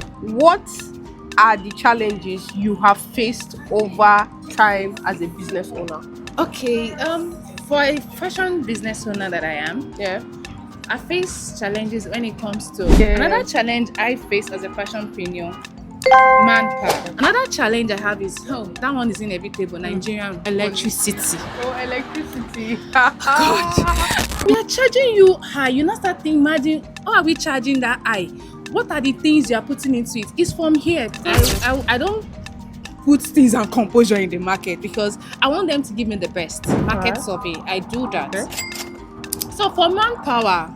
So, what are the challenges you have faced over time as a business owner? Okay, for a fashion business owner that I am, Yeah. I face challenges when it comes to Yeah. another challenge I face as a fashionpreneur, manpower. Another challenge I have is that one is inevitable, Nigerian electricity. Oh, electricity. God, we are charging you high. You now start thinking, imagine, how are we charging that high? What are the things you are putting into it? It's from here. I don't put things and composure in the market because I want them to give me the best market Alright. survey. I do that. Okay. So for manpower,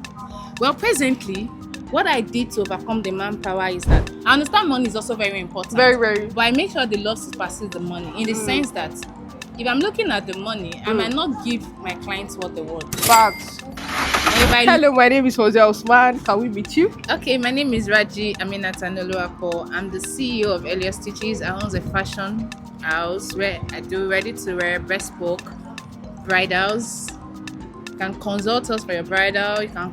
well, presently, what I did to overcome the manpower is that I understand money is also very important. Very, very. But I make sure the loss supersedes the money in the sense that if I'm looking at the money, I might not give my clients what they want. Facts. Hello, my name is Fauziyah Usman. Can we meet you? Okay, my name is Raji Aminatanoloapo. I'm the CEO of Eleos Stitches. I own a fashion house where I do ready-to-wear, bespoke bridals. You can consult us for your bridal. You can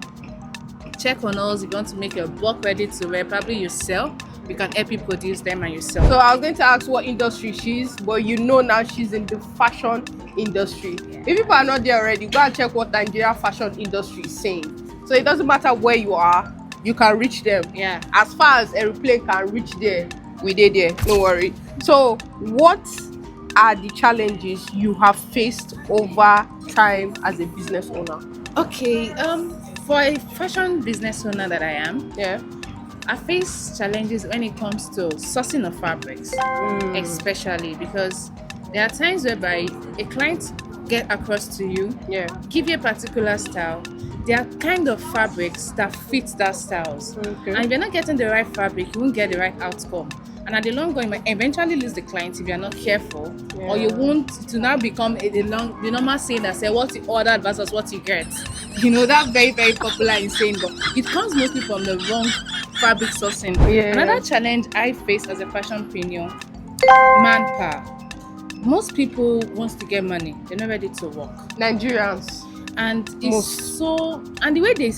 check on us if you want to make your bulk ready-to-wear. Probably you sell. We can help you produce them and you sell. So I was going to ask what industry she's, but you know now she's in the fashion industry. Yeah. If people are not there already, go and check what Nigerian fashion industry is saying. So it doesn't matter where you are, you can reach them. Yeah. As far as aeroplane can reach there, we did there. No worry. So what are the challenges you have faced over time as a business owner? Okay, for a fashion business owner that I am, Yeah. I face challenges when it comes to sourcing of fabrics, especially because there are times whereby a client get across to you, Yeah. give you a particular style. There are kind of fabrics that fit that styles. Okay. And if you're not getting the right fabric, you won't get the right outcome. And at the long run, you might eventually lose the client if you're not careful, or you won't to now become the normal saying that say what you ordered versus what you get. You know, that very, very popular in saying, but it comes mostly from the wrong fabric sourcing. Yeah. Another challenge I face as a fashionpreneur, manpower. Most people wants to get money, they're not ready to work. Nigerians. And it's Most. so, and the way they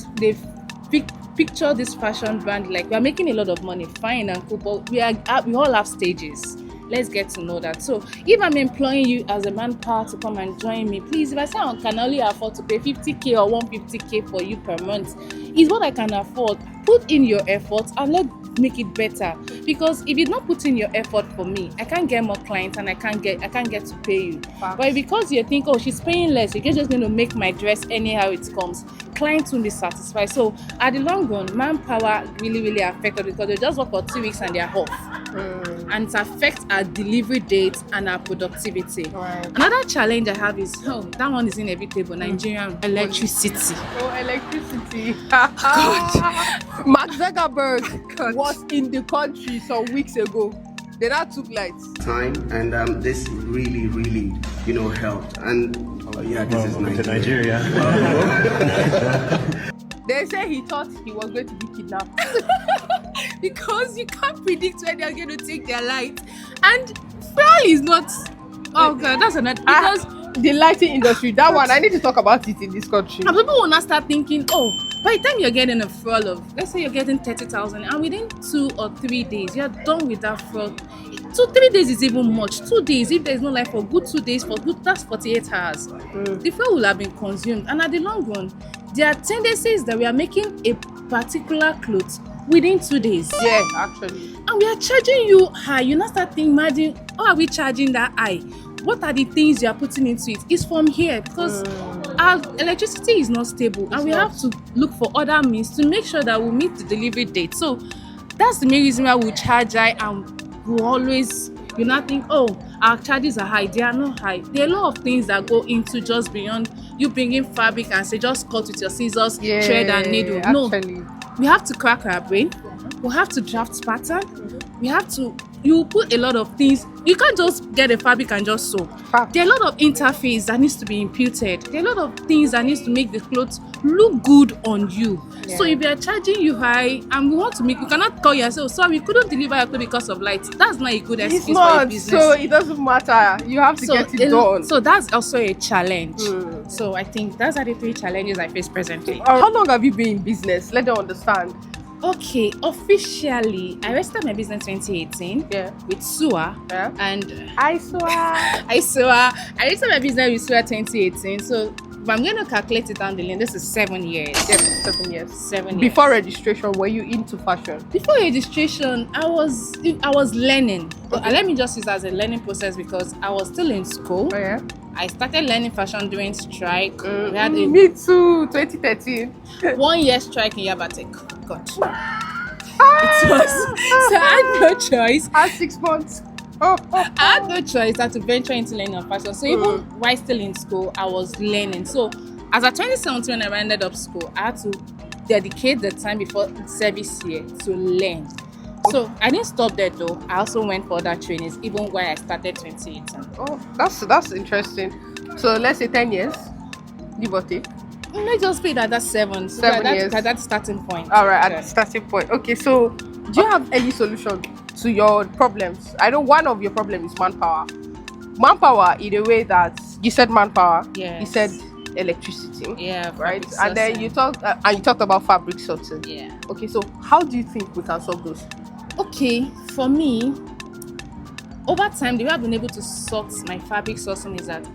picture this fashion brand, like we are making a lot of money, fine and cool, but we all have stages. Let's get to know that. So if I'm employing you as a manpower to come and join me, please, if I say I can only afford to pay 50k or 150k for you per month, is what I can afford. Put in your effort and let's make it better. Because if you not put in your effort for me, I can't get more clients and I can't get to pay you. Facts. But because you think, oh, she's paying less, you're just going to make my dress anyhow it comes, clients won't be satisfied. So at the long run, manpower really affected because they just work for 2 weeks and they're off. And it affects our delivery date and our productivity. Right. Another challenge I have is that one is inevitable, Nigerian electricity. Oh, electricity. God. Mark Zuckerberg was in the country some weeks ago. They now took lights. Time, and this really helped. And this is Nigeria. They say he thought he was going to be kidnapped. Because you can't predict when they're going to take their light, and fuel is not. Oh god, that's another because The lighting industry, that one, I need to talk about it in this country. and people will not start thinking, oh, by the time you're getting a fuel of, let's say you're getting 30,000, and within 2 or 3 days you're done with that fuel. 2-3 days is even much. 2 days, if there's no light for good 2 days, for good that's 48 hours. The fuel will have been consumed, and at the long run, there are tendencies that we are making a particular cloth within 2 days. Yeah, actually. And we are charging you high. You now start thinking, imagine, how are we charging that high? What are the things you are putting into it? It's from here because our electricity is not stable, and we have to look for other means to make sure that we meet the delivery date. So that's the main reason why we charge high, and we always, you not think, oh, our charges are high. They are not high. There are a lot of things that go into just beyond you bringing fabric and say just cut with your scissors, thread and needle. Actually. No, we have to crack our brain. We have to draft pattern. We have to, you put a lot of things. You can't just get a fabric and just sew. There are a lot of interface that needs to be imputed. There are a lot of things that needs to make the clothes look good on you. Yeah. So if we are charging you high and we want to make, you cannot call yourself, sorry, we couldn't deliver your clothes because of light. That's not a good excuse It's for a not, business. so it doesn't matter. You have to get it done. So that's also a challenge. So I think those are the 3 challenges I face presently. How long have you been in business? Let them understand. Okay, officially, I registered my business 2018 Yeah. with SUA, Yeah. and I saw. I registered my business with SUA 2018. So if I'm going to calculate it down the line, this is 7 years. Yep, 7 years. 7 years. Before registration, were you into fashion? Before registration, I was learning. But Okay. let me just use it as a learning process because I was still in school. Oh, yeah. I started learning fashion during strike. We had a Me too, 2013. 1 year strike in Yabatek. God. It was. So I had no choice. Had 6 months. Oh. I had no choice. I had to venture into learning of fashion. So even while still in school, I was learning. So as at 2017, when I ended up school, I had to dedicate the time before service year to learn. So I didn't stop there though. I also went for other trainings even while I started 2018. Oh, that's interesting. So let's say 10 years, give or take. Let's just pay that that's 7. So 7 years. That's starting point. All right, at Yeah. the starting point. Okay, so do you have any solution to your problems? I know one of your problems is manpower. Manpower in a way that you said manpower. Yes. You said electricity. Yeah, Right. fabric And then sourcing. you talked about fabric sourcing. Yeah. Okay, so how do you think we can solve those? Okay, for me, over time, the way I've been able to sort my fabric sourcing is that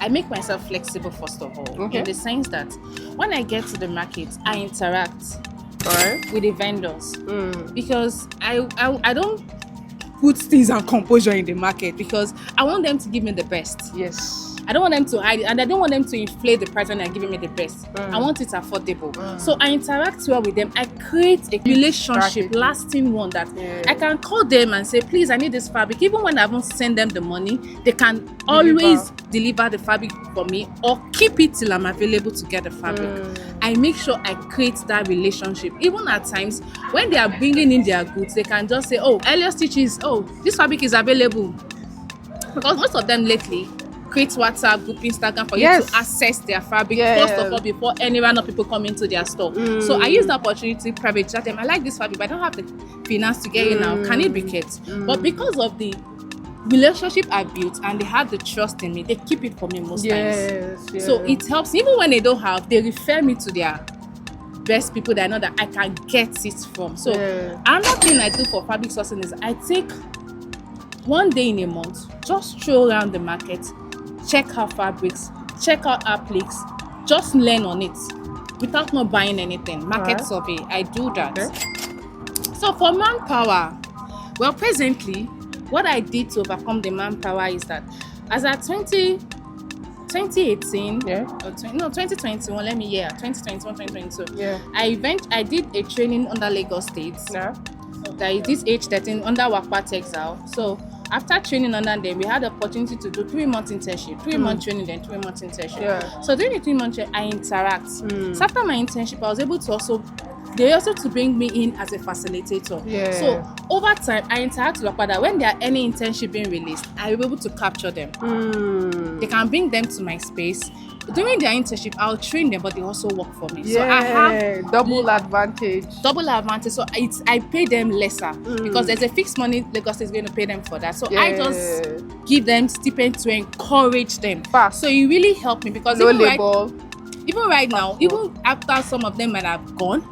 I make myself flexible first of all, Okay. in the sense that when I get to the market, I interact All right. with the vendors because I don't put things and composure in the market because I want them to give me the best. Yes. I don't want them to hide it, and I don't want them to inflate the price when they're giving me the best. I want it affordable. So I interact well with them. I create a relationship, Strategy. lasting one that Yeah. I can call them and say, please, I need this fabric. Even when I haven't sent them the money, they can always deliver the fabric for me or keep it till I'm available to get the fabric. I make sure I create that relationship. Even at times when they are bringing in their goods, they can just say, oh, Eleos Stitches, oh, this fabric is available. Because most of them lately create WhatsApp group, Instagram for you Yes. to access their fabric Yes. first of all before any random people come into their store. So I use the opportunity to private chat them. I like this fabric, but I don't have the finance to get it now. Can it be kept? But because of the relationship I built and they have the trust in me, they keep it for me most times. Yes. So it helps. Even when they don't have, they refer me to their best people that I know that I can get it from. So another thing I do for fabric sourcing is I take one day in a month, just stroll around the market, check out fabrics, check out appliques, just learn on it without not buying anything. Market survey, I do that. Okay. So for manpower, well, presently, what I did to overcome the manpower is that as at 2018, Yeah. or 2021, 2021, 2022, Yeah. I did a training under Lagos State. Yeah. That is this age 13 under Wakpa Texile. So after training under them, we had the opportunity to do 3-month internship, 3-month training, then 3-month internship. Yeah. So during the 3-month training, I interact. So after my internship, I was able to they also to bring me in as a facilitator. Yeah. So over time, I interact with Wakpa that when there are any internship being released, I will be able to capture them. They can bring them to my space. During their internship, I'll train them, but they also work for me. So I have double advantage. double advantage. So I pay them lesser because there's a fixed money Lagos is going to pay them for that. So I just give them stipend to encourage them. Fast. So it really helped me because No even label. even right now, even after some of them might have gone,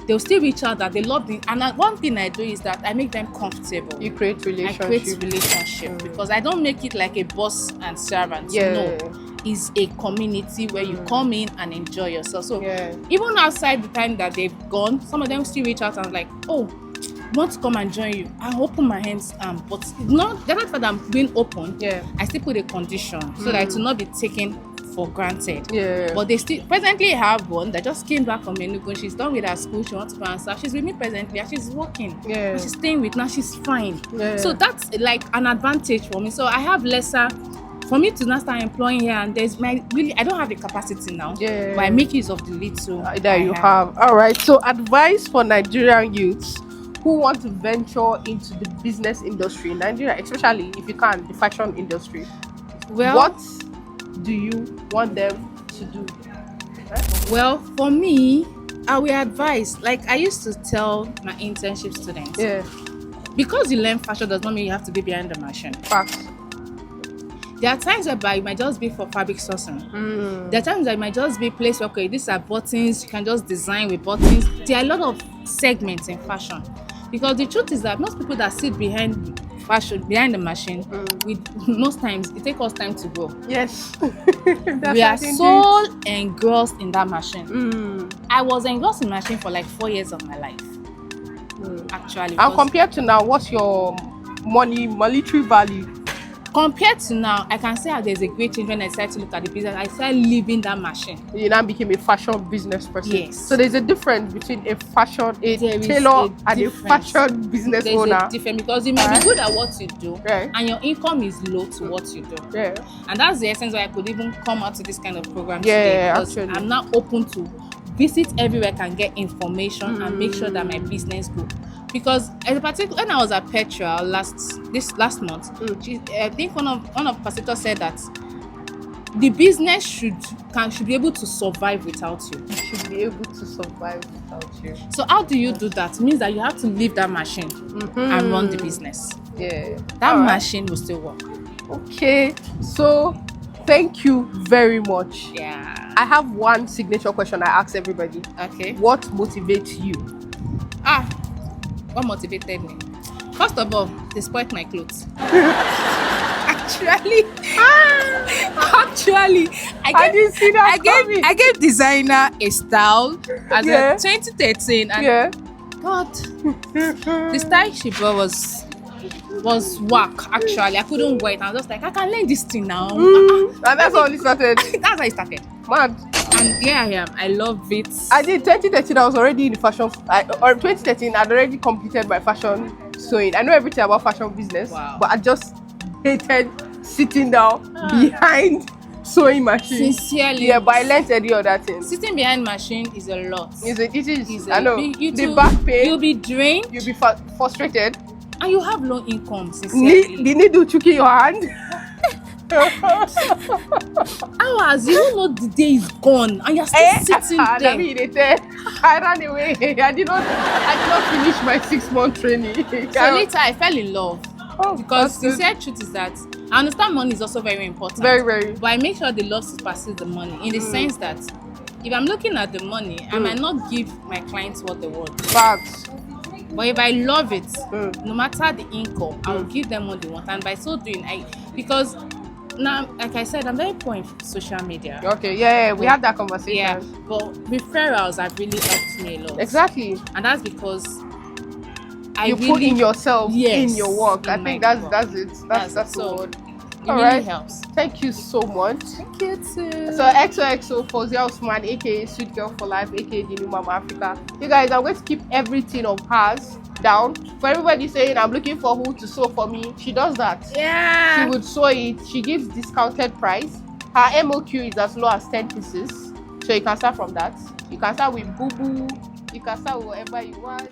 they'll still reach out that they love me. And one thing I do is that I make them comfortable. You create I relationship. create relationship because I don't make it like a boss and servant. Yeah. No, it's a community where you come in and enjoy yourself. So Yeah. even outside the time that they've gone, some of them still reach out and like, oh, I want to come and join you. I open my hands, but it's not the fact that I'm being open. Yeah. I still put a condition so that it will not be taken for granted. Yeah. But they still presently have one that just came back from Enugu. She's done with her school. She wants to go and serve. She's with me presently and she's working. Yeah. And she's staying with now. She's fine. Yeah. So that's like an advantage for me. So I have lesser. For me to now start employing here, and I don't have the capacity now. Yeah. But I make use of the little that you have. All right. So advice for Nigerian youths who want to venture into the business industry in Nigeria, especially if you can, the fashion industry. Well, What do you want them to do? Well, for me, I will advise. Like I used to tell my internship students, Yeah. because you learn fashion does not mean you have to be behind the machine. Facts. There are times whereby it might just be for fabric sourcing. There are times that it might just be place where, okay, these are buttons, you can just design with buttons. There are a lot of segments in fashion. Because the truth is that most people that sit behind the machine, we most times it takes us time to grow. Yes. We are so engrossed in that machine. I was engrossed in machine for like 4 years of my life. Actually. And compared to now, what's your monetary value? Compared to now, I can say that there's a great change when I started to look at the business. I started living that machine. You now became a fashion business person. Yes. So there's a difference between a tailor and a fashion business There's owner. a difference because you may be good at what you do, Right. and your income is low to what you do. Yeah. And that's the essence why I could even come out to this kind of program Yeah, today, because actually. I'm now open to visit everywhere I can get information and make sure that my business grows. Because when I was at Petra last month, I think one of facilitators said that the business should be able to survive without you. You should be able to survive without you. So how do you do that? It means that you have to leave that machine and run the business. Yeah. That machine will still work. Okay. So thank you very much. Yeah. I have one signature question I ask everybody. Okay. What motivates you? What motivated me? First of all, they spoiled my clothes. Actually, I didn't see that coming. I gave designer a style as 2013, and God, the style she brought was whack. Actually, I couldn't wear it. I was just like, I can learn this thing now. And that's how it started. That's how it started. Mad. And here I am. I love it. I did 2013. I was already in the fashion. Or 2013, I'd already completed my fashion sewing. I know everything about fashion business, but I just hated sitting down behind sewing machine. Sincerely. Yeah, but I learned any other things. Sitting behind machine is a lot. It is. I know. The back pain. You'll be drained. You'll be frustrated. And you have low income, sincerely. The needle took in your hand. Hours, you don't know the day is gone, and you're still sitting there. I ran away. I did not finish my 6-month training. So later, I fell in love. Because the good. sincere truth is that I understand money is also very important. Very, very. But I make sure the love supersedes the money, in the sense that if I'm looking at the money, I might not give my clients what they want. Facts. But if I love it, no matter the income, I will give them what they want. And by so doing, because now, like I said, I'm very poor in social media. Okay, yeah, we had that conversation. Yeah, but referrals have really helped me a lot. Exactly. And that's because you put in yourself in your work. I think that's it. That's the word. It really helps. Thank you so much. Thank you too. So XOXO, Fauziyah Usman, aka Sweet Girl for Life, aka the new Mama Africa. You guys, I'm going to keep everything of hers down. For everybody saying I'm looking for who to sew for me, she does that. Yeah. She would sew it. She gives discounted price. Her MOQ is as low as 10 pieces. So you can start from that. You can start with Boo Boo. You can start with whatever you want.